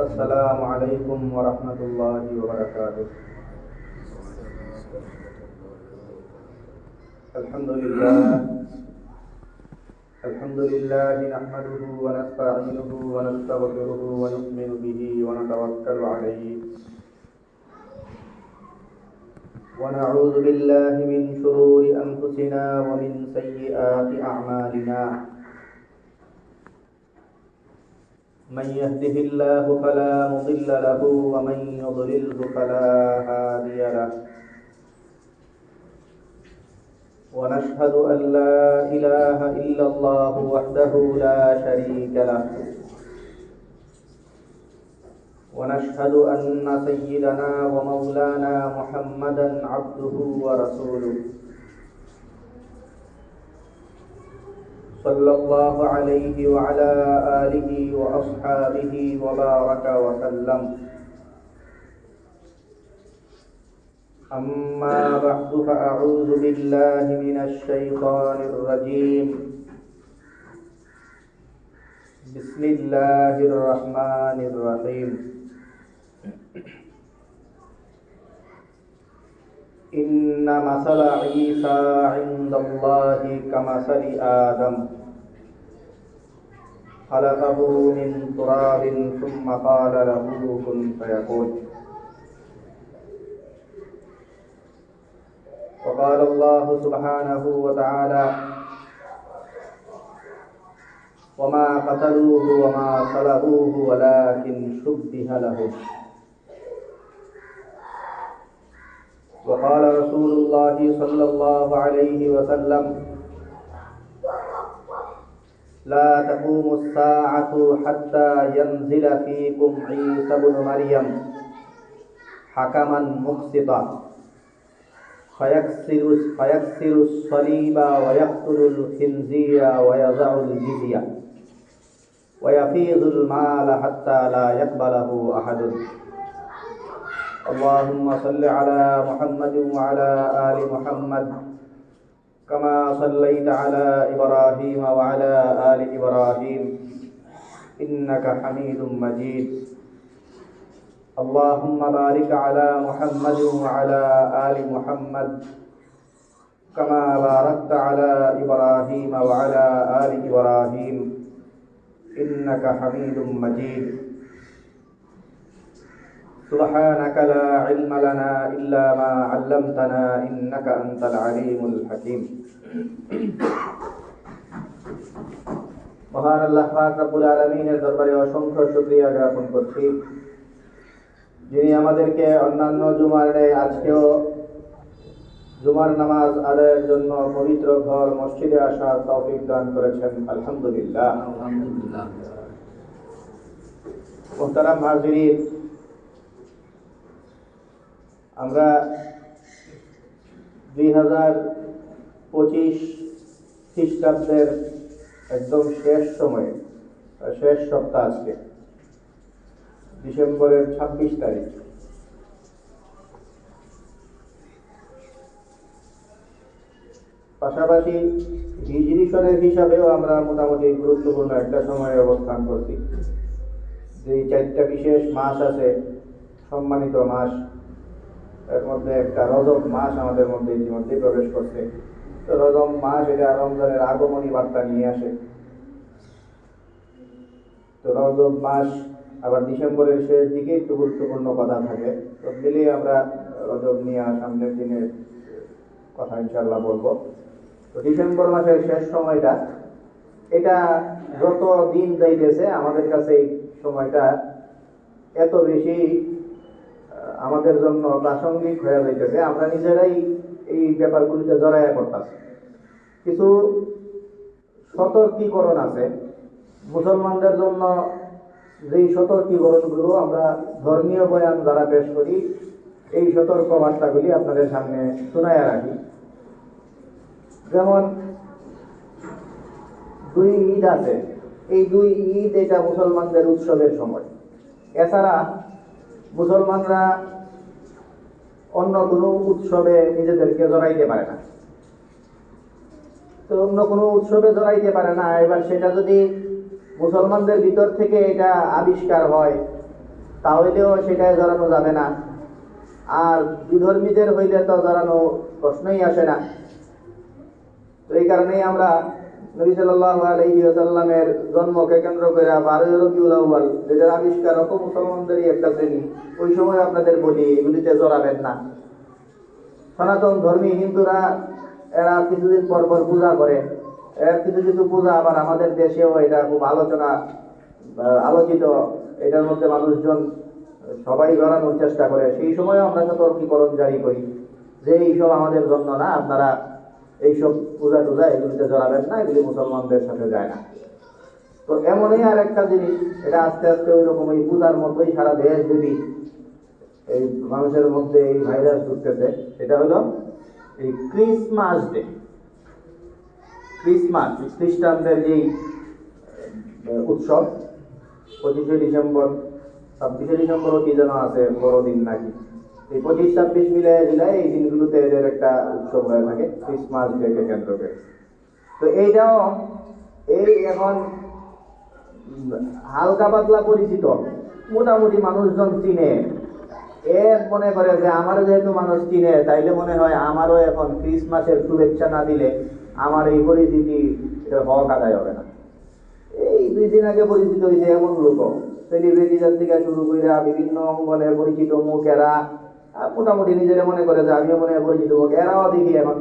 السلام عليكم ورحمة الله وبركاته. الحمد لله نحمده ونستعينه ونستغفره ونؤمن به ونتوكل عليه ونعوذ بالله من شرور أنفسنا ومن سيئات أعمالنا. من يهده الله فلا مضل له ومن يضلله فلا هادي له. ونشهد أن لا إله إلا الله وحده لا شريك له. ونشهد أن سيدنا ومولانا محمدا عبده ورسوله صلى الله عليه وعلى آله وأصحابه وبارك وسلم. أما بعد فأعوذ بالله من الشيطان الرجيم. بسم الله الرحمن الرحيم. إن مثل عيسى عند الله كمثل آدم خلقه من تراب ثم قال له كن فيكون. وقال الله سبحانه وتعالى وما قتلوه وما صلبوه ولكن شبه لهم. وقال رسول الله صلى الله عليه وسلم لا تقوم الساعة حتى ينزل فيكم عيسى بن مريم حكما مقسطا فيكسر الصليب ويقتل الخنزير ويضع الجزية ويفيض المال حتى لا يقبله أحد. اللهم صل على محمد وعلى آل محمد كما صليت على إبراهيم وعلى آل إبراهيم إنك حميد مجيد. اللهم بارك على محمد وعلى آل محمد كما باركت على إبراهيم وعلى آل إبراهيم إنك حميد مجيد. سبحانك لا علم لنا إلا ما علمتنا إنك أنت العليم الحكيم. মহান আল্লাহ পাক রব্বুল আলামিনের দরবারে অসংখ্য শুকরিয়া জ্ঞাপন করছি, যিনি আমাদেরকে অন্যান্য জুমার ন্যায় আজকেও জুমার নামাজ আদায়ের জন্য পবিত্র ঘর মসজিদে আসার তৌফিক দান করেছেন। আলহামদুলিল্লাহ। মুহতারাম হাজিরিন, আমরা 2025 খ্রিস্টাব্দের একদম শেষ সময়ে, শেষ সপ্তাহ আজকে ডিসেম্বরের 26 তারিখ। পাশাপাশি হিজরি সনের হিসাবেও আমরা মোটামুটি গুরুত্বপূর্ণ একটা সময়ে অবস্থান করছি। যে 4টা বিশেষ মাস আছে, সম্মানিত মাস, এর মধ্যে একটা রজব মাস আমাদের মধ্যে ইতিমধ্যে প্রবেশ করছে। তো রজব মাস এটা রমজানের আগমনী বার্তা নিয়ে আসে। তো রজব মাস আবার ডিসেম্বরের শেষ দিকে একটু গুরুত্বপূর্ণ কথা থাকে। তো মিলিয়ে আমরা রজব নিয়ে সামনের দিনের কথা ইনশাআল্লাহ বলবো। তো ডিসেম্বর মাসের শেষ সময়টা, এটা যত দিন যাইতেছে আমাদের কাছে এই সময়টা এত বেশি আমাদের জন্য প্রাসঙ্গিক হয়ে যাইতেছে, আমরা নিজেরাই এই ব্যাপারগুলিতে জড়াইয়া পড়তেছি। কিছু সতর্কীকরণ আছে মুসলমানদের জন্য। যেই সতর্কীকরণগুলো আমরা ধর্মীয় বয়ান দ্বারা পেশ করি, এই সতর্ক বার্তাগুলি আপনাদের সামনে শোনাইয়া রাখি। যেমন 2 ঈদ আছে, এই 2 ঈদ এটা মুসলমানদের উৎসবের সময়। এছাড়া মুসলমানরা অন্য কোনো উৎসবে নিজেদেরকে জড়াইতে পারে না। তো অন্য কোনো উৎসবে জড়াইতে পারে না। এবার সেটা যদি মুসলমানদের ভিতর থেকে এটা আবিষ্কার হয় তাহলেও সেটায় জড়ানো যাবে না। আর বিধর্মীদের হইলে তো জড়ানো প্রশ্নই আসে না। তো এই কারণেই আমরা নবী সাল্লাল্লাহু আলাইহি ওয়াসাল্লামের জন্মকে কেন্দ্র করে 12 রবিউল আউয়াল, যেটার আবিষ্কারক মুসলমানদেরই একটা শ্রেণী, ওই সময় আপনাদের বলি এগুলিতে জড়াবেন না। সনাতন ধর্মী হিন্দুরা এরা কিছুদিন পর পর পূজা করে, এর কিছু কিছু পূজা আবার আমাদের দেশেও এটা খুব আলোচিত, এটার মধ্যে মানুষজন সবাই জড়ানোর চেষ্টা করে। সেই সময় আমরা সতর্কীকরণ জারি করি যে এইসব আমাদের জন্য না, আপনারা এইসব পূজা টুজা এগুলিতে জড়াবেন না, এগুলি মুসলমানদের সাথে যায় না। তো এমনই আর একটা জিনিস, এটা আস্তে আস্তে ওই রকম এই পূজার মতোই সারা দেশ যদি এই মানুষের মধ্যে এই ভাইরাস ঢুকতেছে, সেটা হলো এই ক্রিসমাস ডে। ক্রিসমাস খ্রিস্টানদের যেই উৎসব, 25শে ডিসেম্বর, 26শে ডিসেম্বরও কি যেন আছে বড়দিন নাকি, এই 25-26 মিলাই এই দিনগুলোতে এদের একটা উৎসব হয়ে থাকে ক্রিসমাস ডেকে কেন্দ্র করে। তো এইটাও এই এখন হালকা পাতলা পরিচিত, মোটামুটি মানুষজন চিনে। মনে করে যে আমারও যেহেতু মানুষ চিনে, তাইলে মনে হয় আমারও এখন ক্রিসমাসের শুভেচ্ছা না দিলে আমার এই পরিচিতি হক আদায় হবে না। এই 2 দিন আগে পরিচিত হয়েছে এমন লোক, সেলিব্রিটিদের থেকে শুরু করে বিভিন্ন অঙ্গনে পরিচিত মুখ, এরা মোটামুটি নিজেরা মনে করে যে আমিও মনে হয় পরিচিত মুখ। এরাও দেখি এখন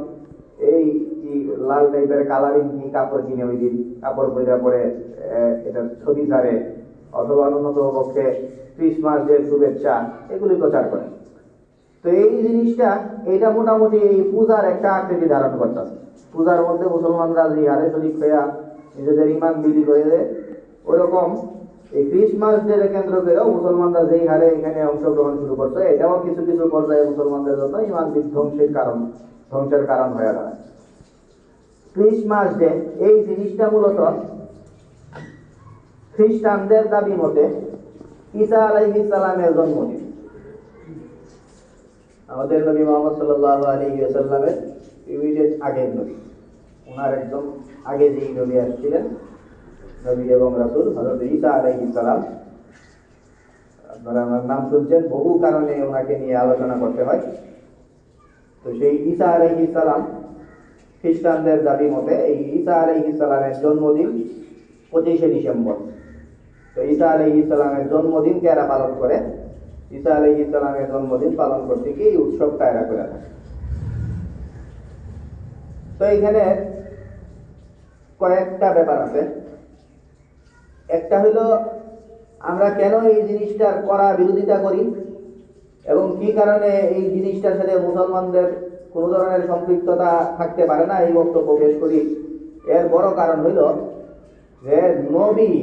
এই কি লাল টাইপের কালারিং কি কাপড় কিনে ওই দিন কাপড় পরে এটা ছবি ছাড়ে, অথবা অন্যত পক্ষে ক্রিসমাস ডে শুভেচ্ছা এগুলি প্রচার করে। তো এই জিনিসটা এইটা মোটামুটি এই পূজার একটা আকৃতি ধারণ করতেছে। পূজার মধ্যে মুসলমানরা যে হারে শরীর হইয়া নিজেদের ইমান বিলি করে দেয়, ওইরকম এই ক্রিসমাস ডে কেন্দ্র করেও মুসলমানরা যেই হারে এখানে অংশগ্রহণ শুরু করছে, এটাও কিছু কিছু পর্যায়ে মুসলমানদের জন্য ইমান ধ্বংসের কারণ হয়ে দাঁড়ায়। ক্রিসমাস ডে এই জিনিসটা মূলত খ্রিস্টানদের দাবি মতে ঈসা আলাইহিস সালামের জন্মদিন। আমাদের নবী মুহাম্মদ সাল্লাল্লাহু আলাইহি ওয়াসাল্লামের ইমিডিয়েট আগের নবী, ওনার একদম আগে যেই নবী আসছিলেন, নবী এবং রাসূল হযরত ঈসা আলাইহিস সালাম, আপনারা ওনার নাম শুনছেন, বহু কারণে ওনাকে নিয়ে আলোচনা করতে হয়। তো সেই ঈসা আলাইহিস সালাম খ্রিস্টানদের দাবি মতে এই ঈসা আলাইহিস সালামের জন্মদিন 25শে ডিসেম্বর। তো ঈসা আলাইহিস সালামের জন্মদিনকে এরা পালন করে। ঈসা আলাইহিস সালামের জন্মদিন পালন করতে গিয়ে এই উৎসবটা এরা করে থাকে। তো এখানে কয়েকটা ব্যাপার আছে। একটা হলো আমরা কেন এই জিনিসটার কড়া বিরোধিতা করি এবং কি কারণে এই জিনিসটার সাথে মুসলমানদের কোনো ধরনের সম্পৃক্ততা থাকতে পারে না, এই বক্তব্য পেশ করি। এর বড় কারণ হইল যে নবী,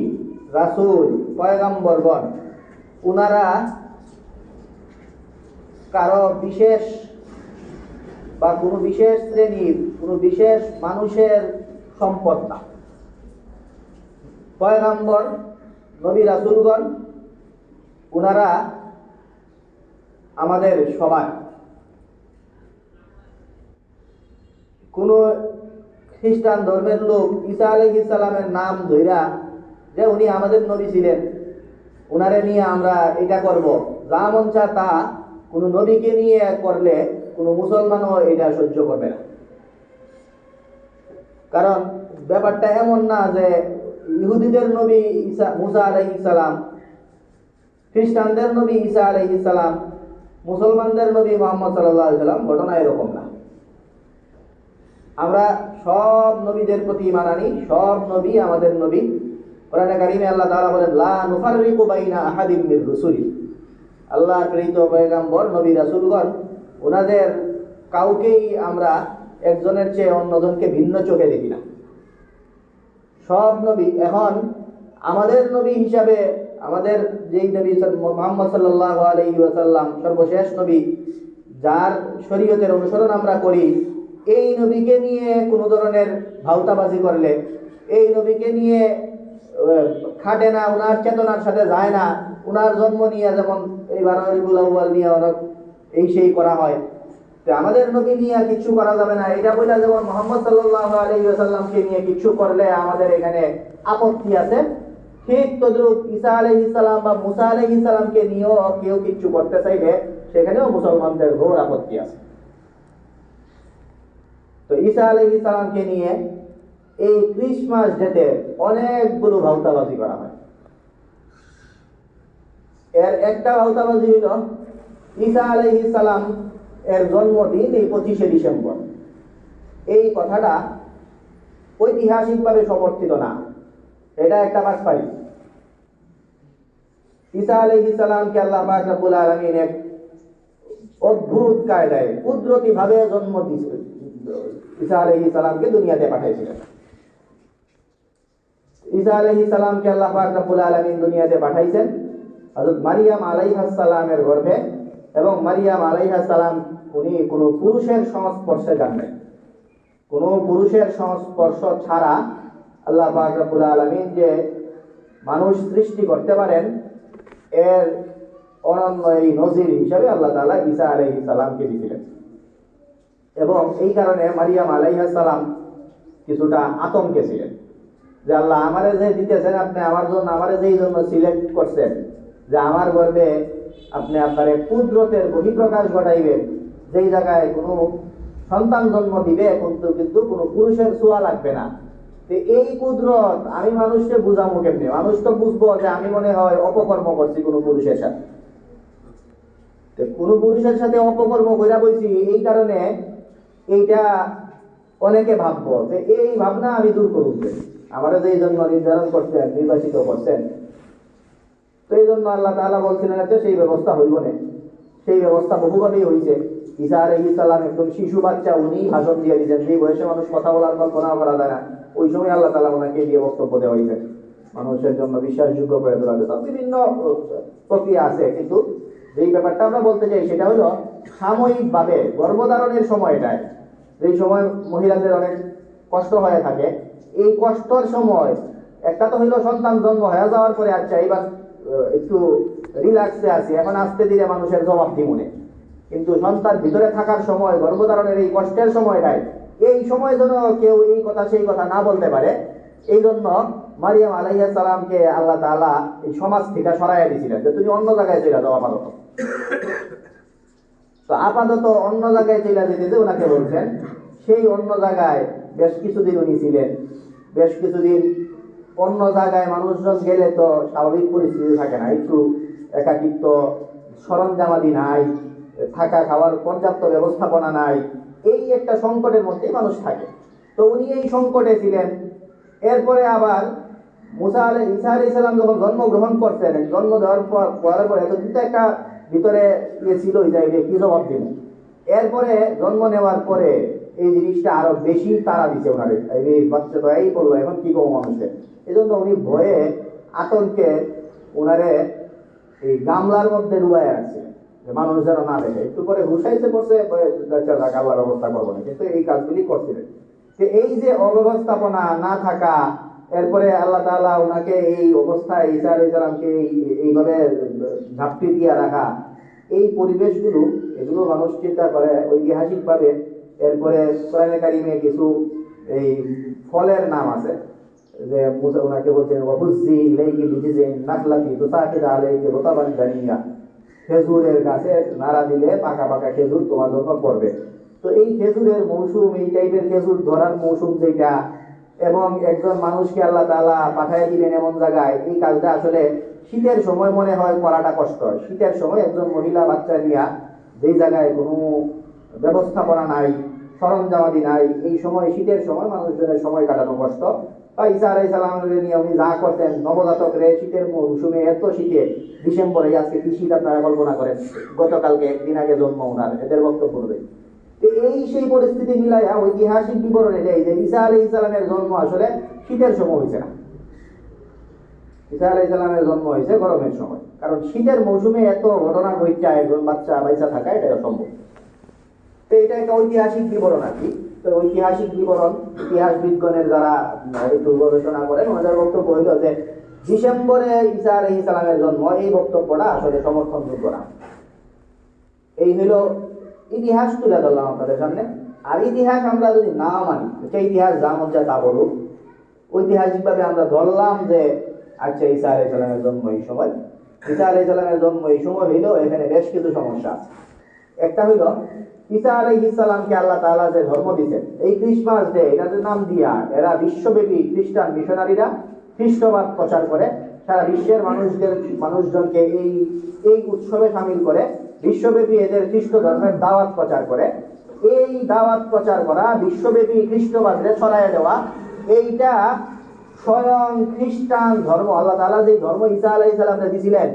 রাসূল, পয়গম্বরগণ ওনারা কারো বিশেষ বা কোনো বিশেষ শ্রেণীর কোনো বিশেষ মানুষের সম্পদ না। পয়গম্বর, নবী, রাসূলগণ ওনারা আমাদের সবার। কোন খ্রিস্টান ধর্মের লোক ঈসা আলাইহিস সালামের নাম ধইরা যে উনি আমাদের নবী ছিলেন, ওনারে নিয়ে আমরা এটা করব, যা মন চায় তা কোনো নবীকে নিয়ে করলে কোনো মুসলমানও এটা সহ্য করবে না। কারণ ব্যাপারটা এমন না যে ইহুদিদের নবী মুসা আলাইহিস সালাম, খ্রিস্টানদের নবী ঈসা আলাইহিস সালাম, মুসলমানদের নবী মুহাম্মদ সাল্লাল্লাহু আলাইহি ওয়াসাল্লাম, ঘটনা এরকম না। আমরা সব নবীদের প্রতি ঈমান আনি, সব নবী আমাদের নবী। কোরআনে কারিমে আল্লাহ তাআলা বলেন, লা নুফাররিকু বাইনা আহাদিম মির রুসুলি। আল্লাহর প্রেরিত পয়গম্বর, নবী, রাসূলগণ ওনাদের কাউকেই আমরা একজনের চেয়ে অন্যজনকে ভিন্ন চোখে দেখি না। সব নবী। এখন আমাদের নবী হিসাবে আমাদের যেই নবী মুহাম্মদ সাল্লাল্লাহু আলাইহি ওয়াসাল্লাম সর্বশেষ নবী, যার শরীয়তের অনুসরণ আমরা করি, এই নবীকে নিয়ে কোনো ধরনের ভাউতাবাজি করলে, এই নবীকে নিয়ে খাটে না, ওনার চেতনার সাথে যায় না, ওনার জন্ম নিয়ে যেমন এই 12 রবিউল আউয়াল নিয়ে অনেক এই সেই করা হয়, তো আমাদের নবী নিয়ে কিছু করা যাবে না, এটা বলে যেমন মুহাম্মদ সাল্লাল্লাহু আলাইহি ওয়াসাল্লামকে নিয়ে কিছু করলে আমাদের এখানে আপত্তি আছে, ঠিক তদ্রুপ ঈসা আলাইহিস সালাম বা মুসা আলাইহিস সালামকে নিয়েও কেউ কিছু করতে চাইলে সেখানেও মুসলমানদের ঘোর আপত্তি আছে। তো ঈসা আলাইহিস সালামকে নিয়ে এই ক্রিসমাস ডেতে অনেকগুলো ভাওতাবাজি করা হয়। এর একটা ভাওতাবাজি হইল ঈসা আলাইহিস সালাম এর জন্মদিন এই 25শে ডিসেম্বর। এই কথাটা ঐতিহাসিকভাবে সমর্থিত না, এটা একটা বাটপাড়ি। ঈসা আলাইহিস সালামকে আল্লাহ পাক রব্বুল আলামিন এক অদ্ভুত কায়দায় কুদরতি ভাবে জন্ম দিয়েছিলেন, ঈসা আলাইহিস সালামকে দুনিয়াতে পাঠিয়েছিলেন। ঈসা আলাইহিস সালামকে আল্লাহ পাক রব্বুল আলামিন দুনিয়াতে পাঠাইছেন হযরত মারিয়াম আলাইহাস সালামের গর্ভে, এবং মারিয়াম আলাইহাস সালাম উনি কোনো পুরুষের সংস্পর্শে যান নাই। কোনো পুরুষের সংস্পর্শ ছাড়া আল্লাহ পাক রব্বুল আলামিন যে মানুষ সৃষ্টি করতে পারেন এর অনন্য এই নজির হিসাবে আল্লাহ তাআলা ঈসা আলাইহিস সালামকে দিয়েছিলেন। এবং এই কারণে মারিয়াম আলাইহাস সালাম কিছুটা আতঙ্কে ছিলেন যে আল্লাহ আমারে যে দিতেছেন আপনি আমার জন্য, আমারে যেই জন্য সিলেক্ট করছেন যে আমার গর্ভে আপনি আপনার কুদরতের বহিঃপ্রকাশ ঘটাইবেন, যেই জায়গায় কোনো সন্তান জন্ম দিবে কিন্তু কোনো পুরুষের ছোঁয়া লাগবে না। তো এই কুদরত আমি মানুষকে বুঝাবো কেমনে? মানুষ তো বুঝবো যে আমি মনে হয় অপকর্ম করছি কোনো পুরুষের সাথে। কোনো পুরুষের সাথে অপকর্ম কইরা বইছি, এই কারণে এইটা অনেকে ভাববো যে এই ভাবনা আমি দূর করব, আমারা যেই জন্য নির্ধারণ করছেন, নির্বাচিত করছেন। তো এই জন্য আল্লাহ তাআলা বলছিলেন যে সেই ব্যবস্থা হইব না। সেই ব্যবস্থা বহুভাবেই হয়েছে। ঈসা আলাইহিস সালাম একদম শিশু বাচ্চা, উনি ভাষণ দিয়ে দিয়েছেন, যে বয়সে মানুষ কথা বলার কল্পনা করা যায় না, ওই সময় আল্লাহ তাআলা ওনাকে দিয়ে বক্তব্য দেওয়া হয়েছে মানুষের জন্য বিশ্বাসযোগ্য করে তোলা। তো বিভিন্ন প্রক্রিয়া আছে, কিন্তু যেই ব্যাপারটা আমরা বলতে চাই সেটা হলো সাময়িকভাবে গর্ভধারণের সময়টায় যেই সময় মহিলাদের অনেক কষ্ট হয়ে থাকে, এই কষ্টর সময় একটা তো হইলো সন্তান জন্ম হয়ে যাওয়ার পরে আচ্ছা এবার একটু রিল্যাক্সে আছি, এখন আস্তে ধীরে মানুষের জবাব দি মনে। কিন্তু সন্তান ভিতরে থাকার সময়, গর্ভধারণের এই কষ্টের সময়টায়, এই সময় যেন কেউ এই কথা সেই কথা না বলতে পারে, এই জন্য মারিয়াম আলাইহিস সালামকে আল্লাহ তাআলা এই সমাজ থেকে সরাইয়া দিয়েছিলেন যে তুমি অন্য জায়গায় চলে যাও আপাতত। তো আপাতত অন্য জায়গায় চলে যেতে যে ওনাকে বলছেন, সেই অন্য জায়গায় বেশ কিছুদিন উনি ছিলেন। বেশ কিছুদিন অন্য জায়গায় মানুষজন গেলে তো স্বাভাবিক পরিস্থিতি থাকে না, একটু একাকিত্ব, সরঞ্জামাদি নাই, থাকা খাওয়ার পর্যাপ্ত ব্যবস্থাপনা নাই, এই একটা সংকটের মধ্যেই মানুষ থাকে। তো উনি এই সংকটে ছিলেন। এরপরে আবার ঈসা আলাইহিস সালাম যখন জন্মগ্রহণ করছেন, জন্ম দেওয়ার পরে তো কিন্তু একটা ভিতরে ছিল যে কি জবাব দিন। এরপরে জন্ম নেওয়ার পরে এই জিনিসটা আরো বেশি তাড়া দিচ্ছে ওনারে, এই বাচ্চা তো এই করলো, এখন কি করবো মানুষের। এই জন্য উনি ভয়ে আতঙ্কে ওনারে এই গামলার মধ্যে ডুবাই রাখছে যে মানুষ যেন না দেখে। একটু পরে ঘুষাইতে পড়ছে, আল্লাহর ব্যবস্থা করবো না, কিন্তু এই কাজগুলি করছিলেন। যে এই যে অব্যবস্থাপনা না থাকা, এরপরে আল্লাহ তাআলা ওনাকে এই অবস্থায় ঈসা আলাইহিস সালামকে এইভাবে ঝাপটি দিয়ে রাখা, এই পরিবেশগুলো এগুলো মানুষ চিন্তা করে ঐতিহাসিকভাবে। এরপরে কোরআনে কারিমে কিছু এই ফলের নাম আছে যে মুসা ওনাকে বলছেন ওয়াহুজ্জি ইলাইকি বিজিজিন নাখলাতি তুসাকিদ আলাইকি রুতাবান জানিয়া, খেজুরের গাছে নাড়া দিলে পাকা পাকা খেজুর তোমার জন্য পড়বে। তো এই খেজুরের মৌসুম, এই টাইপের খেজুর ধরার মৌসুম যেটা, এবং একজন মানুষকে আল্লাহ তাআলা পাঠিয়ে দিবেন এমন জায়গায়, এই কাজটা আসলে শীতের সময় মনে হয় করাটা কষ্ট হয়। শীতের সময় একজন মহিলা বাচ্চা নিয়ে যেই জায়গায় কোনো ব্যবস্থাপনা নাই, সরঞ্জামাদি নাই, এই সময় শীতের সময় মানুষজনের সময় কাটানো কষ্ট। বা ঈসা আলাইহিস সালামের নিয়ে উনি যা করতেন, নবজাতক রে শীতের মৌসুমে, এত শীতে ডিসেম্বরে, আজকে কি শীত আপনারা কল্পনা করেন, গতকালকে একদিন আগে জন্ম ওনার, এদের বক্তব্য দেয়। এই সেই পরিস্থিতি মিলাইয়া ঐতিহাসিক বিবরণ এটাই যে ঈসা আলাইহিস সালামের জন্ম আসলে শীতের সময় হয়েছে না, ঈসা আলাইহিস সালামের জন্ম হয়েছে গরমের সময়। কারণ শীতের মৌসুমে এত ঘটনা ঘটছে, একজন বাচ্চা বাইচা থাকা এটা অসম্ভব। তো এটা একটা ঐতিহাসিক বিবরণ আর কি। তো ঐতিহাসিক বিবরণ, ইতিহাস বিজ্ঞানের যারা একটু গবেষণা করেন, ওনাদের বক্তব্য হইল যে ডিসেম্বরে ঈসা আলাইহিস সালামের জন্ম, এই বক্তব্যটা আসলে সমর্থনযোগ্য না। এই হইল ইতিহাস তুলে ধরলাম আপনাদের সামনে। আর ইতিহাস আমরা যদি না মানি, এটা ইতিহাস যা মন চায় তা বলুক, ঐতিহাসিকভাবে আমরা ধরলাম যে আচ্ছা, ঈসা আলাইহিস সালামের জন্ম এই সময়, ঈসা আলাইহিস সালামের জন্ম এই সময় হইলেও এখানে বেশ কিছু সমস্যা আছে। একটা হইল, ঈসা আলাইহিস সালামকে আল্লাহ তাআলা যে ধর্ম দিয়েছেন, এই ক্রিসমাস ডে এটার নাম দিয়া এরা বিশ্বব্যাপী খ্রিস্টান মিশনারিরা খ্রিস্টবাদ প্রচার করে, সারা বিশ্বের মানুষজনকে এই এই উৎসবে সামিল করে বিশ্বব্যাপী এদের খ্রিস্ট ধর্মের দাওয়াত প্রচার করে। এই দাওয়াত প্রচার করা, বিশ্বব্যাপী খ্রিস্টবাদে ছড়াইয়া দেওয়া, এইটা স্বয়ং খ্রিস্টান ধর্ম, আল্লাহ তাআলা যে ধর্ম ঈসা আলাইহিস সালামকে দিয়েছিলেন,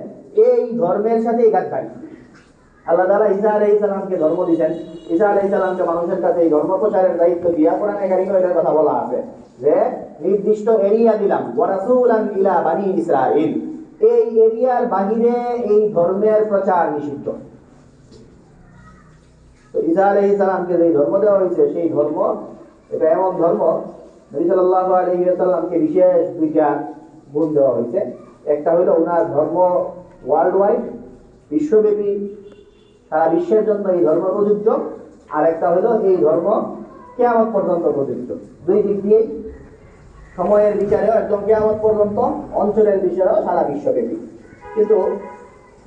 এই ধর্মের সাথে ঘাতকারী। আল্লাহ তাআলা ঈসা আলাইহিস সালামকে ধর্ম দিয়েছেন, ঈসা আলাইহিস সালামকে মানুষের কাছে এই ধর্ম প্রচারের দায়িত্ব দিয়া কোরআনে কারিমে এটার কথা বলা আছে যে নির্দিষ্ট এরিয়া দিলাম, ওয়া রাসূলান ইলা বানি ইসরাঈল, এই এরিয়ার বাহিরে এই ধর্মের প্রচার নিষিদ্ধ। তো ঈসা আলাইহিস সালামকে যে ধর্ম দেওয়া হয়েছে, সেই ধর্ম এটা এমন ধর্ম, নবী সাল্লাল্লাহু আলাইহি ওয়াসাল্লামকে বিশেষ দুইটা গুণ দেওয়া হয়েছে। একটা হলো ওনার ধর্ম ওয়ার্ল্ড ওয়াইড, বিশ্বব্যাপী, সারা বিশ্বের জন্য এই ধর্ম প্রযোজ্য। আর একটা হলো এই ধর্ম কিয়ামত পর্যন্ত প্রযোজ্য। দুই দিক দিয়েই, সময়ের বিচারেও একদম কিয়ামত পর্যন্ত, অঞ্চলের বিচারেও সারা বিশ্বব্যাপী। কিন্তু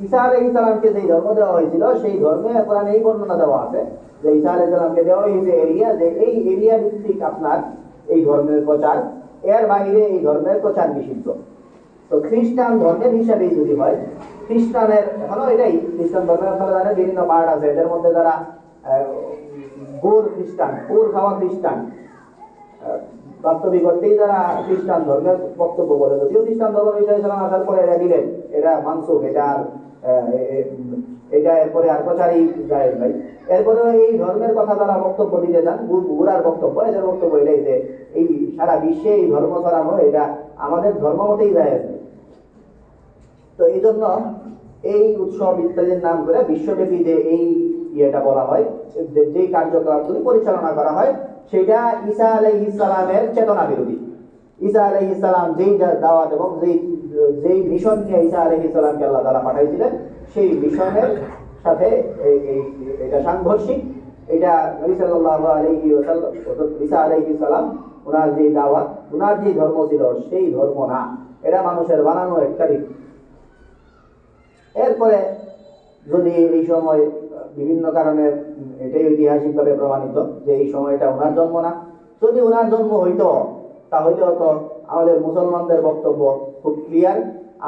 ঈসা আলাইহিস সালামকে যে ধর্ম দেওয়া হয়েছিল, সেই ধর্মে কোরআনে এই বর্ণনা দেওয়া আছে যে ঈসা আলাইহিস সালামকে দেওয়া হয়েছে এরিয়া, যে এই এরিয়া ভিত্তিক আপনার এই ধর্মের প্রচার, এর বাইরে এই ধর্মের প্রচার নিষিদ্ধ। তো খ্রিস্টান ধর্মের হিসাবেই যদি হয়, খ্রিস্টানের এখনো এটাই, খ্রিস্টান ধর্মের আপনারা জানেন বিভিন্ন পার্ট আছে, এদের মধ্যে যারা গোর খ্রিস্টান, গোর খাওয়া খ্রিস্টান, বাস্তবিক অর্থেই যারা খ্রিস্টান ধর্মের বক্তব্য বলে, যদিও খ্রিস্টান ধর্ম ঈসা আলাইহিস সালাম আসার পরে এরা দিলেন, এটা মানসুখ, এটা এরপরে আর প্রচারই যায় নাই। এরপরে এই ধর্মের কথা যারা বক্তব্য দিতে যান, গুরার বক্তব্য, এদের বক্তব্য এটাই যে এই সারা বিশ্বে এই ধর্ম ছড়ানো, এটা আমাদের ধর্ম মতেই যায় আছে। তো এই জন্য এই উৎসব ইত্যাদির নাম করে বিশ্বব্যাপী যে এই ইয়েটা বলা হয়, যেই কার্যকলাপগুলি পরিচালনা করা হয়, সেটা ঈসা আলাইহিস সালামের চেতনা বিরোধী। ঈসা আলাইহিস সালাম যেই দাওয়াত এবং যেই মিশন নিয়ে ঈসা আলাইহিস সালামকে আল্লাহ তাআলা পাঠাইছিলেন, সেই মিশনের সাথে এটা সাংঘর্ষিক। এটা নবী সাল্লাল্লাহু আলাইহি ওয়াসাল্লাম, ঈসা আলাইহিস সালাম ওনার যে দাওয়াত, ওনার যে ধর্ম ছিল, সেই ধর্ম না, এটা মানুষের বানানো একটা রীতি। এরপরে যদি এই সময় বিভিন্ন কারণে, এটাই ঐতিহাসিকভাবে প্রমাণিত যে এই সময়টা ওনার জন্ম না, যদি ওনার জন্ম হইতো তাহলেও তো আমাদের মুসলমানদের বক্তব্য খুব ক্লিয়ার।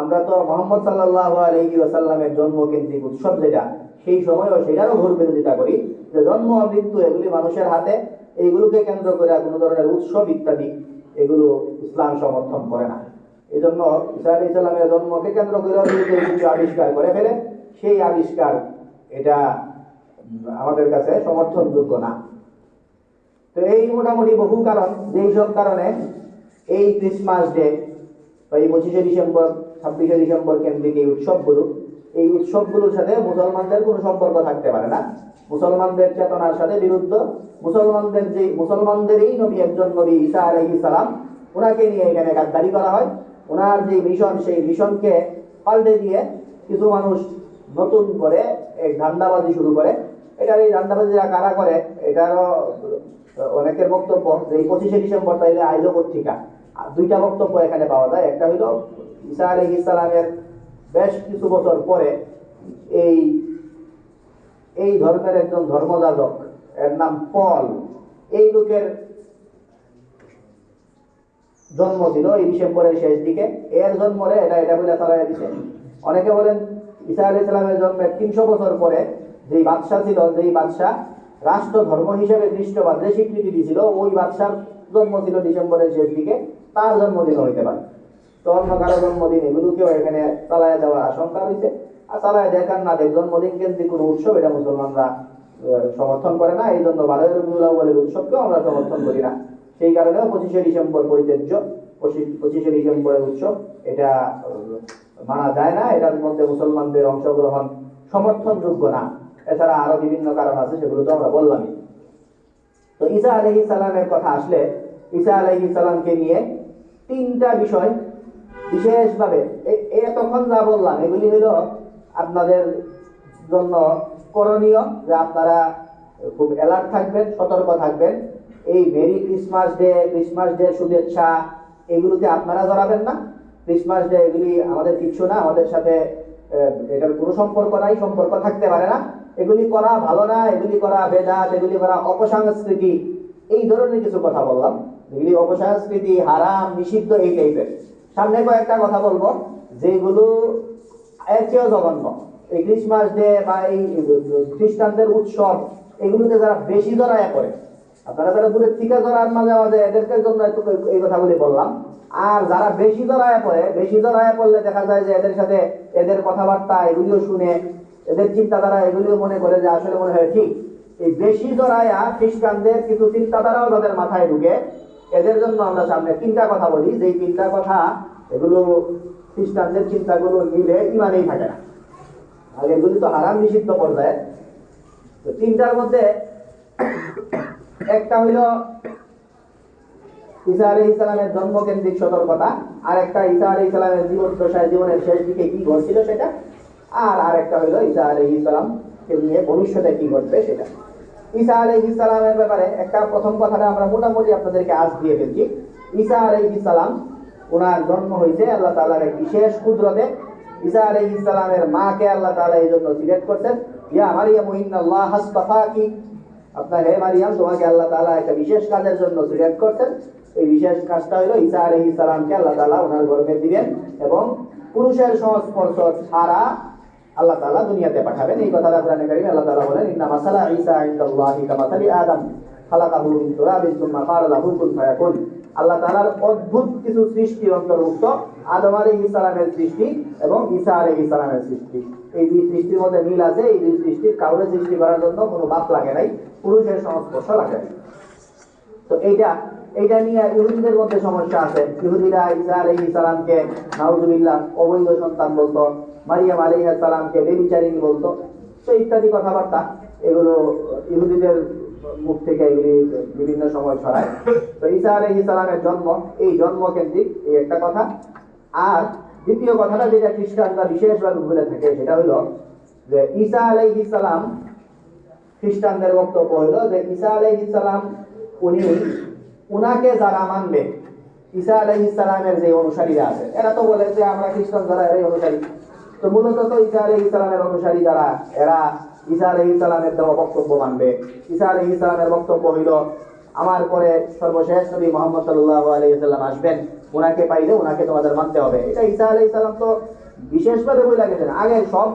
আমরা তো মুহাম্মদ সাল্লাল্লাহু আলাইহি ওয়াসাল্লামের জন্মকেন্দ্রিক উৎসব যেটা, সেই সময়ও সেটারও ঘোর বিরোধিতা করি যে জন্ম মৃত্যু এগুলি মানুষের হাতে, এইগুলোকে কেন্দ্র করে কোনো ধরনের উৎসব ইত্যাদি এগুলো ইসলাম সমর্থন করে না। এই জন্য ঈসা আলাইহিস সালামের জন্মকে কেন্দ্র করে কিছু আবিষ্কার করে ফেলে, সেই আবিষ্কার এটা আমাদের কাছে সমর্থনযোগ্য না। তো এই মোটামুটি বহু কারণ, যেই সব কারণে এই ক্রিসমাস ডে বা এই 25শে ডিসেম্বর 26শে ডিসেম্বর কেন্দ্রিক এই উৎসবগুলোর সাথে মুসলমানদের কোনো সম্পর্ক থাকতে পারে না। মুসলমানদের চেতনার সাথে বিরুদ্ধ, মুসলমানদেরই নবী একজন নবী ঈসা আলাইহিস সালাম, ওনাকে নিয়ে এখানে গাদ্দারি করা হয়। ওনার যে মিশন, সেই মিশনকে পাল্টে দিয়ে কিছু মানুষ নতুন করে এক ধান্দাবাজি শুরু করে। এটার এই ধান্দাবাজিরা কারা করে, এটারও অনেকের বক্তব্য যে এই 25শে ডিসেম্বর তাইলে আইলো পত্রিকা। দুইটা বক্তব্য এখানে পাওয়া যায়। একটা হলো ঈসা আলাইহিস সালামের বেশ কিছু বছর পরে এই ধর্মের একজন ধর্মযাজক, এর নাম পল, এই লোকের জন্ম ছিল এই ডিসেম্বরের শেষ দিকে। এর জন্মরে এটা বলে তারা দিছে। অনেকে বলেন ঈসা আলাইহিস সালামের জন্মের 300 বছর পরে যেই বাদশাহ ছিল, যেই বাদশাহ রাষ্ট্র ধর্ম হিসেবে খ্রিস্টবাদের স্বীকৃতি দিয়েছিল, ওই বাদশার জন্ম ছিল ডিসেম্বরের শেষ দিকে, তার জন্মদিন হইতে পারে। তো অন্য কারো জন্মদিন এগুলোকেও এখানে চালায় দেওয়ার আশঙ্কা রয়েছে। আর চালায় দেখার না দেখ, জন্মদিন কেন্দ্রিক কোনো উৎসব এটা মুসলমানরা সমর্থন করে না। এই জন্য বারোই রবিউল আউয়ালের উৎসবকেও আমরা সমর্থন করি না। সেই কারণেও 25শে ডিসেম্বর পরিত্যাজ্য। 25শে ডিসেম্বরের উৎসব এটা মানা যায় না, এটার মধ্যে মুসলমানদের অংশগ্রহণ সমর্থনযোগ্য না। এছাড়া আরো বিভিন্ন কারণ আছে, সেগুলো তো আমরা বললামই। তো ঈসা আলাইহিস সালামের কথা আসলে, ঈসা আলাইহিস সালামকে নিয়ে তিনটা বিষয় বিশেষভাবে, এতক্ষণ যা বললাম এগুলি হলো আপনাদের জন্য করণীয়, যে আপনারা খুব অ্যালার্ট থাকবেন, সতর্ক থাকবেন। এই মেরি ক্রিসমাস ডে শুভেচ্ছা এগুলোতে আপনারা জড়াবেন না। ক্রিসমাস ডে এগুলি আমাদের কিচ্ছু না, আমাদের সাথে এটার কোনো সম্পর্ক নাই, সম্পর্ক থাকতে পারে না, এগুলি করা ভালো না, এগুলি করা বেদাত, এগুলি করা অপসংস্কৃতি, এই ধরনের কিছু কথা বললাম। এগুলি অপসংস্কৃতি, হারাম, নিষিদ্ধ, এই টাইপের। সামনে কয়েকটা কথা বলবো যেগুলো এর চেয়েও জঘন্য। এই ক্রিসমাস ডে বা এই খ্রিস্টানদের উৎসব, এগুলোতে যারা বেশি জড়ায়া পড়ে, আপনারা যারা দূরের থেকে জড়ান মাঝে মাঝে এদেরকে জন্য একটু এই কথাগুলি বললাম। আর যারা বেশি জড়ায়া পড়ে, বেশি জড়ায়া পড়লে দেখা যায় যে এদের সাথে এদের কথাবার্তা এগুলিও শুনে, এদের চিন্তাধারা এগুলিও মনে করে যে আসলে মনে হয় ঠিক। এই বেশি জড়ায়া খ্রিস্টানদের কিছু চিন্তাধারাও তাদের মাথায় ঢুকে, এদের জন্য আমরা সামনে তিনটা কথা বলি, যেই তিনটা কথা এগুলো খ্রিস্টানদের চিন্তাগুলো মিলে ইমানেই থাকে না, আর এগুলি তো হারাম নিষিদ্ধ পর্যায়ে। তো তিনটার মধ্যে একটা হইল ঈসা আলাইহিস সালামের জন্মকেন্দ্রিক সতর্কতা, আর একটা ঈসা আলাইহিস সালামের জীবদ্দশায় জীবনের শেষ দিকে কি ঘটছিল সেটা, আর আরেকটা হইল ঈসা আলাইহিস সালামকে নিয়ে ভবিষ্যতে কি ঘটবে সেটা। ঈসা আলাইহিস সালামের ব্যাপারে একটা প্রথম কথাটা আমরা মোটামুটি আপনাদেরকে আজ দিয়ে ফেলছি। ঈসা আলাইহিস সালাম, ওনার জন্ম হয়েছে আল্লাহ তাআলার এক বিশেষ কুদরতে। ঈসা আলাইহিস সালামের মাকে আল্লাহ তাআলা এই জন্য সিলেক্ট করছেন, ইয়া মারিয়াম ইন্নাল্লাহ আসতাফাকি, আপনার হে মারিয়াম, তোমাকে আল্লাহ তাআলা একটা বিশেষ কাজের জন্য সিলেক্ট করছেন। এই বিশেষ কাজটা হলো ঈসা আলাইহিস সালামকে আল্লাহ তাআলা ওনার গর্ভে দিবেন এবং পুরুষের সংস্পর্শ ছাড়া আল্লাহ তাআলা দুনিয়াতে পাঠাবেন। এই কথাটা কোরআনে কারিমে আল্লাহ তাআলা বলেন, ইন্না মাসালা ঈসা ইনদাল্লাহি কামাসালি আদম খালাকাহু মিন তুরাবিন সুম্মা ক্বালা লাহু কুন ফায়াকুন। আল্লাহ তাআলার অদ্ভুত কিছু সৃষ্টির অন্তর্ভুক্ত আদম আলাইহিস সালামের সৃষ্টি এবং ঈসা আলাইহিস সালামের সৃষ্টি। এই দুই সৃষ্টির মধ্যে মিল আছে। এই দুই সৃষ্টির কাউরে সৃষ্টি করার জন্য কোনো বাপ লাগে নাই, পুরুষের সংস্পর্শ লাগে নাই। তো এইটা নিয়ে ইহুদিদের মধ্যে সমস্যা আছে। ইহুদিরা ঈসা আলাইহিস সালামকে নাউজুবিল্লাহ অবৈধ সন্তান বলতো, মারিয়াম আলাইহিস সালামকে বেবিচারিণী বলতো, তো ইত্যাদি কথাবার্তা এগুলো ইহুদিদের মুখ থেকে এগুলি বিভিন্ন সময় ছড়ায়। তো ঈসা আলাইহিস সালামের জন্ম, এই জন্ম কেন্দ্রিক এই একটা কথা। আর দ্বিতীয় কথাটা যেটা খ্রিস্টানরা বিশেষভাবে বলে থাকে সেটা হলো যে ঈসা আলাইহিস সালাম, খ্রিস্টানদের বক্তব্য হলো যে ঈসা আলাইহিস সালাম উনাকে যারা মানবে, ঈসা আলাইহিস সালামের যে অনুসারীরা আছে, এরা তো বলে যে আমরা খ্রিস্টান যারা এরাই অনুসারী। তো মূলত তো ঈসা আলাইহিস সালামের অনুসারী যারা, এরা ঈসা আলাইহিস সালামের দেওয়া বক্তব্য মানবে। ঈসা আলাইহিস সালামের বক্তব্য হইল আমার পরে সর্বশেষ নবী মুহাম্মদ সাল্লাল্লাহু আলাইহি ওয়াসাল্লাম আসবেন, ওনাকে পাইলে ওনাকে তোমাদের মানতে হবে। এটা ঈসা আলাইহিস সালাম তো বিশেষভাবে বলে গেছেন। আগের সব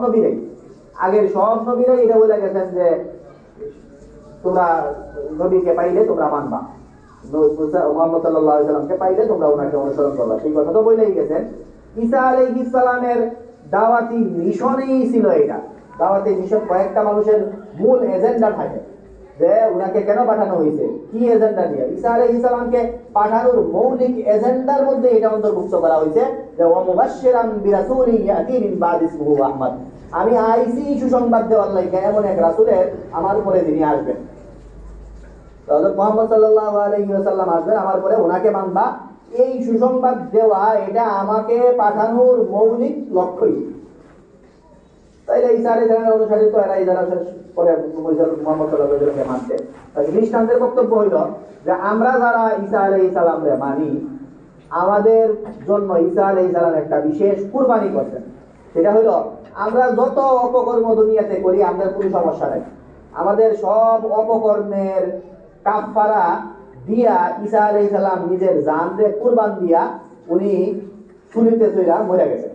নবীরাই এটা বলে গেছেন যে তোমরা নবীকে পাইলে তোমরা মানবা, মুহাম্মদ সাল্লাল্লাহু আলাইহি ওয়াসাল্লামকে পাইলে তোমরা ওনাকে অনুসরণ করবা, সেই কথা তো বলেই গেছেন। ঈসা আলাইহিস সালামের দাওয়াতি মিশনই ছিল এটা। দাওয়াতি মিশন কয়েকটা মানুষের মূল এজেন্ডা থাকে যে উনাকে কেন পাঠানো হয়েছে, কি এজেন্ডা নিয়ে। ঈসা আলাইহিস সালামকে পাঠানোর মৌলিক এজেন্ডার মধ্যে এটা অন্তর্ভুক্ত করা হয়েছে যে ওয়া মুবাশশিরান বিরাসূলিন ইয়াতি মিন বাদি ইসমুহু আহমদ, আমি আইছি সুসংবাদ দেওয়ার লাগি এমন এক রাসূলের আমার পরে যিনি আসবেন, হযরত মুহাম্মদ সাল্লাল্লাহু আলাইহি ওয়াসাল্লাম আসবেন, আমার পরে ওনাকে মানবা। এই সুসংবাদ দেওয়া এটা আমাকে পাঠানোর মৌলিক লক্ষ্যই। তাইলে ঈসা আলাইহিস সালামের অনুসারী তো এরাই যারা পরে মুহাম্মদ সাল্লাল্লাহু আলাইহি ওয়াসাল্লামকে মানতে। খ্রিস্টানদের বক্তব্য হইল যে আমরা যারা ঈসা আলাইহিস সালামকে মানি, আমাদের জন্য ঈসা আলাইহিস সালাম একটা বিশেষ কুরবানি করছেন। সেটা হইল আমরা যত অপকর্ম দুনিয়াতে করি আমাদের কোনো সমস্যা নাই, আমাদের সব অপকর্মের কাফারা দিয়া ঈসা আলাইহিস সালাম নিজের জানকে কুরবান দিয়া উনি শুলিতে চইরা মরে গেছেন।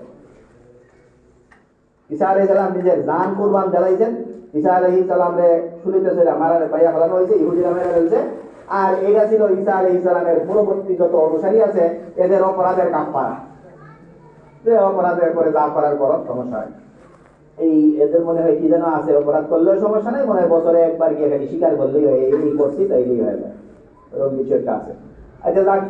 ঈসা আলাইহিস সালাম নিজের জান কুরবান দিলাইছেন। ঈসা আলাইহিস সালামরে শুলিতে চইরা মারার পাইয়া ফেলানো হয়েছে, ইহুদিরা মেরে ফেলছে। আর এটা ছিল ঈসা আলাইহিস সালামের পূর্ববর্তী যত অনুসারী আছে এদের অপরাধের কাফারা। যে অপরাধের করে যা করার পর সমস্যা হয়, এই এদের মনে হয় কি যেন আছে, অপরাধ করলেও সমস্যা নেই, মনে হয় বছরে একবার গিয়ে খালি স্বীকার করলেই হয় এই করছি তাইলেই হয়ে যায়, এরকম কিছু একটা আছে। আচ্ছা যাক,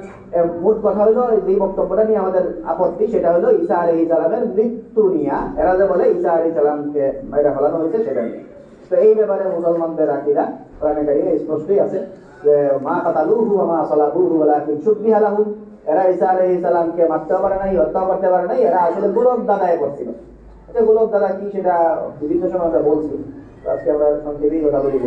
মোট কথা হলো যে বক্তব্যটা নিয়ে আমাদের আপত্তি সেটা হলো ঈসা আলাইহিস সালামের মৃত্যু নিয়ে। এরা যে বলে ঈসা আলাইহিস সালামকে মাইরা ফেলানো হয়েছে সেটা নিয়ে। তো এই ব্যাপারে মুসলমানদের আকীদা কোরআনে কারিমে স্পষ্টই আছে যে মা কাতালুহু ওয়া মা সালাবুহু ওয়ালাকিন শুববিহা লাহুম, এরা ঈসা আলাইহিস সালামকে মারতে পারে নাই, হত্যা করতে পারে নাই, এরা আসলে গোলক দাদায় করছিল। এটা গোলক দাদা কি সেটা বিভিন্ন সময় আমরা বলছি, আজকে আমরা সংক্ষেপেই কথা বলি।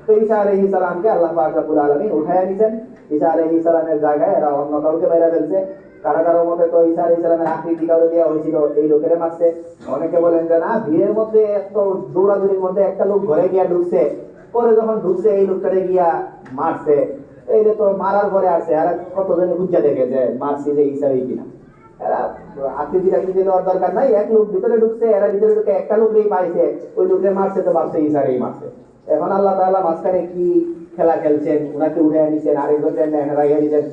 তো ঈসা আলাইহিস সালামকে আল্লাহ পাক রব্বুল আলামিন উঠায় নিয়েছেন। ঈসা আলাইহিস সালামের জায়গায় এরা অন্য কাউকে মেরে ফেলছে। কারো কারো মতে তো ঈসা আলাইহিস সালামের আকৃতি কাউরে দেওয়া হয়েছিল, এই লোকেরে মারছে। অনেকে বলেন যে না, ভিড়ের মধ্যে এত দৌড়াদৌড়ির মধ্যে একটা লোক ঘরে গিয়া ঢুকছে, পরে যখন ঢুকছে এই লোকটারে গিয়া মারছে, এই যে তো মারার পরে আসছে আর কতজনে বুঝা দেখে যে মারছি যে ঈসাই কিনা। এরা আকৃতি টাকৃতি দেওয়ার দরকার নাই, এক লোক ভিতরে ঢুকছে, এরা ভিতরে ঢুকে একটা লোকই পাইছে, ওই লোকের মারছে তো ভাবছে ঈসারই মারছে। এখন আল্লাহ তাআলা মাঝখানে কি খেলা খেলছেন, ওনাকে উঠে নিছেন, আরেকজন রাইয়া দিচ্ছেন,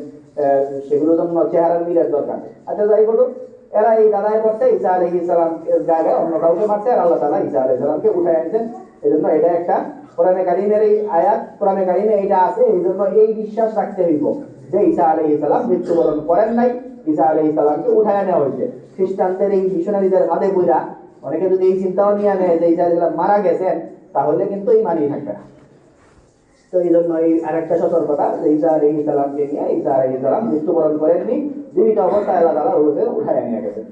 সেগুলো জন্য চেহারার মিলের দরকার। আচ্ছা যাই বলুন, এরা এই দাঁড়ায় পড়ছে ঈসা আলাইহিস সালাম এর জায়গায় অন্য কাউকে মারছে, আর আল্লাহ তাআলা ঈসা আলাইহিস সালামকে উঠে আনছেন। এই জন্য এটা একটা কোরআনে কারীমের এই আয়াত, কোরআনে কারীমে এইটা আছে, এই জন্য এই বিশ্বাস রাখতে হইব যে ঈসা আলাইহিস সালাম মৃত্যুবরণ করেন নাই, ঈসা আলাইহিস সালামকে উঠায় নেওয়া হয়েছে। খ্রিস্টানদের এই মিশনারিদের হাতে বইরা অনেকে যদি এই চিন্তাও নিয়ে নেয় যে ঈসা আলাইহিস সালাম মারা গেছেন, তাহলে কিন্তু এই মানিয়ে থাকবে না। তো এই জন্য এই আরেকটা সতর্কতা যে ঈসা আলাইহিস সালামকে নিয়ে, ঈসা আলাইহিস সালাম মৃত্যুবরণ করেননি, জীবিত অবস্থায় আল্লাহ তাআলা ওকে উঠায় নিয়ে গেছেন।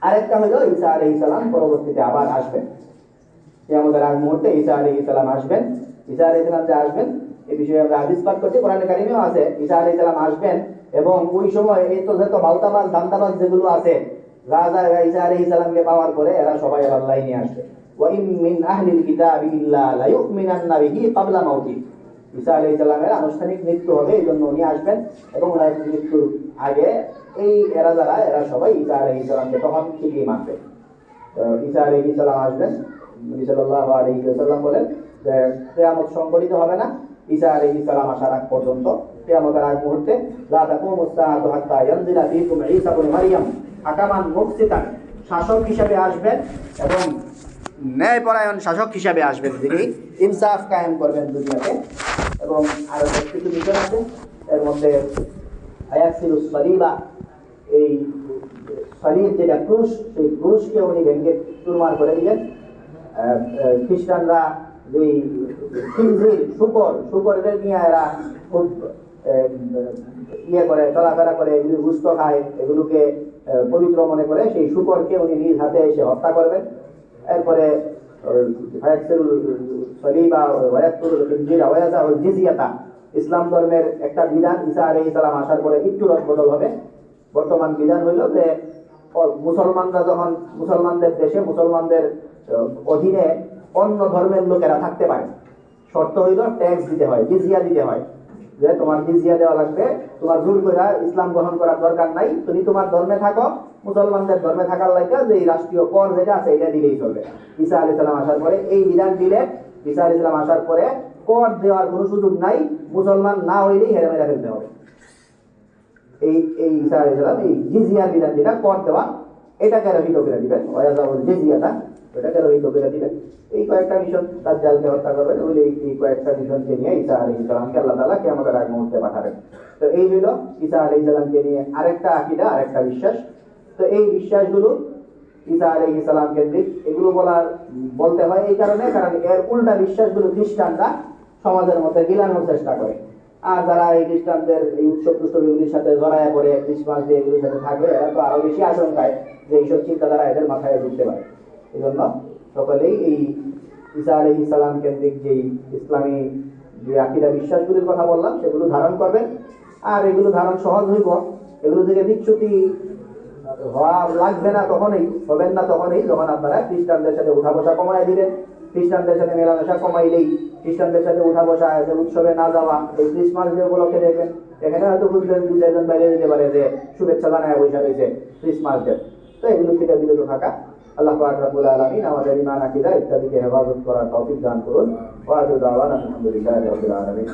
আরেকটা হলো ঈসা আলাইহিস সালাম পরবর্তীতে আবার আসবেন, কিয়ামতের আগ মুহূর্তে ঈসা আলাইহিস সালাম আসবেন। ঈসা আলাইহিস সালাম যে আসবেন এই বিষয়ে আমরা হাদিস পাঠ করছি, কোরআনে কারীমেও আছে ঈসা আলাইহিস সালাম আসবেন, এবং ওই সময় এই তো যত বালতাবাজ দান্দাবাজ যেগুলো আছে, রাজা ঈসা আলাইহিস সালামকে পাওয়ার পরে এরা সবাই আবার লাইনে আসবে। ওয়া ইম মিন আহলিল কিতাবি ইল্লা লা ইউমিনান্না বিহি ক্বাবলা মাউতি। ঈসা আলাইহিস সালামের আনুষ্ঠানিক মৃত্যু হবে, এই জন্য উনি আসবেন, এবং ওনার মৃত্যুর আগে এই এরা যারা, এরা সবাই ঈসা আলাইহিস সালামকে তখন ঠিকই মানবে। ঈসা আলাইহিস সালাম আসবেন, নবী সাল্লাল্লাহু আলাইহি ওয়াসাল্লাম বলেন যে কিয়ামত সংঘটিত হবে না ঈসা আলাইহিস সালাম আসার আগ পর্যন্ত। কিয়ামতের আগ মুহূর্তে লা তাকুমু সাআতু হাত্তা ইয়ানজিলা ফীকুম ঈসা ইবনে মারইয়াম হাকামান মুকসিতান, শাসক হিসেবে আসবেন এবং ন্যায়পরায়ণ শাসক হিসেবে আসবেন, যিনি ইনসাফ কায়েম করবেন দুনিয়াতে। এবং আরো কিছু বিষয় আছে, এর মধ্যে আয়াসিরুস সালিবা, এই সালিব যেটা ক্রুশ, সেই ক্রুশকে উনি ভেঙে চুরমার করে দিলেন। খ্রিস্টানরা যে খিনজির শুকরদের নিয়ে এরা খুব ইয়ে করে, চলাফেরা করে, এগুলি গুস্ত খায়, এগুলোকে পবিত্র মনে করে, সেই শুকরকে উনি নিজ হাতে এসে হত্যা করবেন। এরপরে ইসলাম ধর্মের একটা বিধান ঈসা আলাইহিস সালাম আসার পরে একটু রদবদল হবে। বর্তমান বিধান হইল যে মুসলমানরা যখন মুসলমানদের দেশে, মুসলমানদের অধীনে অন্য ধর্মের লোকেরা থাকতে পারে, শর্ত হইল ট্যাক্স দিতে হয়, জিজিয়া দিতে হয়, যে তোমার জিজিয়া দেওয়া লাগবে, তোমার জোর করে ইসলাম গ্রহণ করার দরকার নাই, তুমি তোমার ধর্মে থাকো, মুসলমানদের ধর্মে থাকার লাগে যে রাষ্ট্রীয় কর যেটা আছে এটা দিলেই চলবে। ঈসা আলাইহিস সালাম আসার পরে এই বিধান দিলেন। ঈসা আলাইহিস সালাম আসার পরে কর দেওয়ার কোনো সুযোগ নাই, মুসলমান না হইলেই হেরে মেরে ফেলতে হবে। এই ঈসা আলাইহিস সালাম এই জিজিয়ার বিধান যেটা কর দেওয়া, এটাকে রহিত করে দিবেন, ওয়াজাবুল জিজিয়াতা, এটাকে রহিত করে দিবেন। এই কয়েকটা মিশন, দাজ্জালকে হত্যা করবেন, ওই এই কয়েকটা মিশনকে নিয়ে ঈসা আলাইহিস সালামকে আল্লাহ তাআলা কিয়ামতের আগ মুহূর্তে পাঠাবেন। তো এই হলো ঈসা আলাইহিস সালামকে নিয়ে আরেকটা আকীদা, আরেকটা বিশ্বাস। তো এই বিশ্বাসগুলো ঈসা আলাইহিস সালাম কেন্দ্রিক, এগুলো বলতে হয় এই কারণে, কারণ এর উল্টা বিশ্বাসগুলো খ্রিস্টানরা সমাজের মধ্যে গিলানোর চেষ্টা করে। আর যারা এই খ্রিস্টানদের এই উৎসব টুৎসবগুলির সাথে জড়ায়া পড়ে, ক্রিসমাস ডে এগুলোর সাথে থাকে, এরা তো আরো বেশি আশঙ্কায় যে এইসব চিন্তাধারা এদের মাথায় ঢুকতে পারে। এই জন্য সকলেই এই ঈসা আলাইহিস সালাম কেন্দ্রিক যেই ইসলামী যে আকীদা বিশ্বাসগুলির কথা বললাম সেগুলো ধারণ করবেন। আর এগুলো ধারণ সহজ হইব, এগুলো থেকে বিচ্যুতি হওয়া লাগবে না, তখনই হবেন না, তখনই যখন আপনারা খ্রিস্টানদের সাথে উঠা বসা কমাই দিবেন। খ্রিস্টানদের সাথে মেলামেশা কমাইলেই, খ্রিস্টানদের সাথে উঠা বসা, উৎসবে না যাওয়া, এই ক্রিসমাস ডে উপলক্ষে দেখবেন এখানে হয়তো বুঝলেন দু চারজন বাইরে যেতে পারে যে শুভেচ্ছা জানায় বৈশা রয়েছে ক্রিসমাস ডে। তো এগুলো থেকে বিরত থাকা। আল্লাহ পাক রব্বুল আলামিন আমাদের ঈমান আকীদা ইত্যাদিকে হেফাজত করার তৌফিক দান করুন। ওয়া আখিরু দাওয়ানা আলহামদুলিল্লাহি রাব্বিল আলামিন।